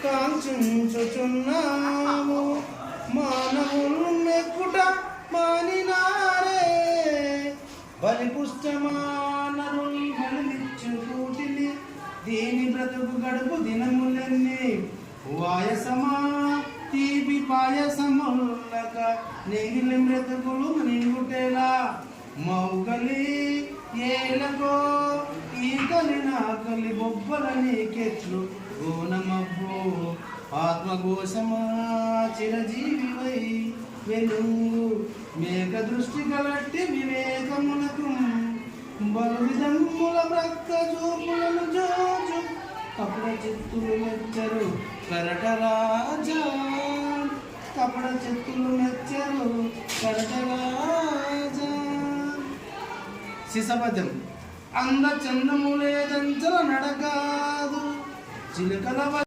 కాంచుచున్నాము. మానవులు మెక్కుట మానినారే, బలిపుష్టమానరులు బలిచ్చు కూటిని, దీని బ్రతుకు గడుపు దినములన్నీ. వాయసమా తీపి పాయసముల్లక, నెగిలి బ్రతుకులు నింగుటేలా. మౌకలి ఏలకో ఈకలి నాకలి బొబ్బల నీకెట్లు గోనమబ్బో. ఆత్మకోశమా చిరజీవివై వెలుగు, మేక దృష్టి కలట్టి వివేకమునకు. బలు విధముల భక్త చూపులను జోజు, కపడ చిత్తులు మెచ్చరు కరటరాజా. కపడ చిత్తులు మెచ్చరు కరటరాజా. శిశపద్యం. అంద చందములేదంచల నడకాదు, చిలుకల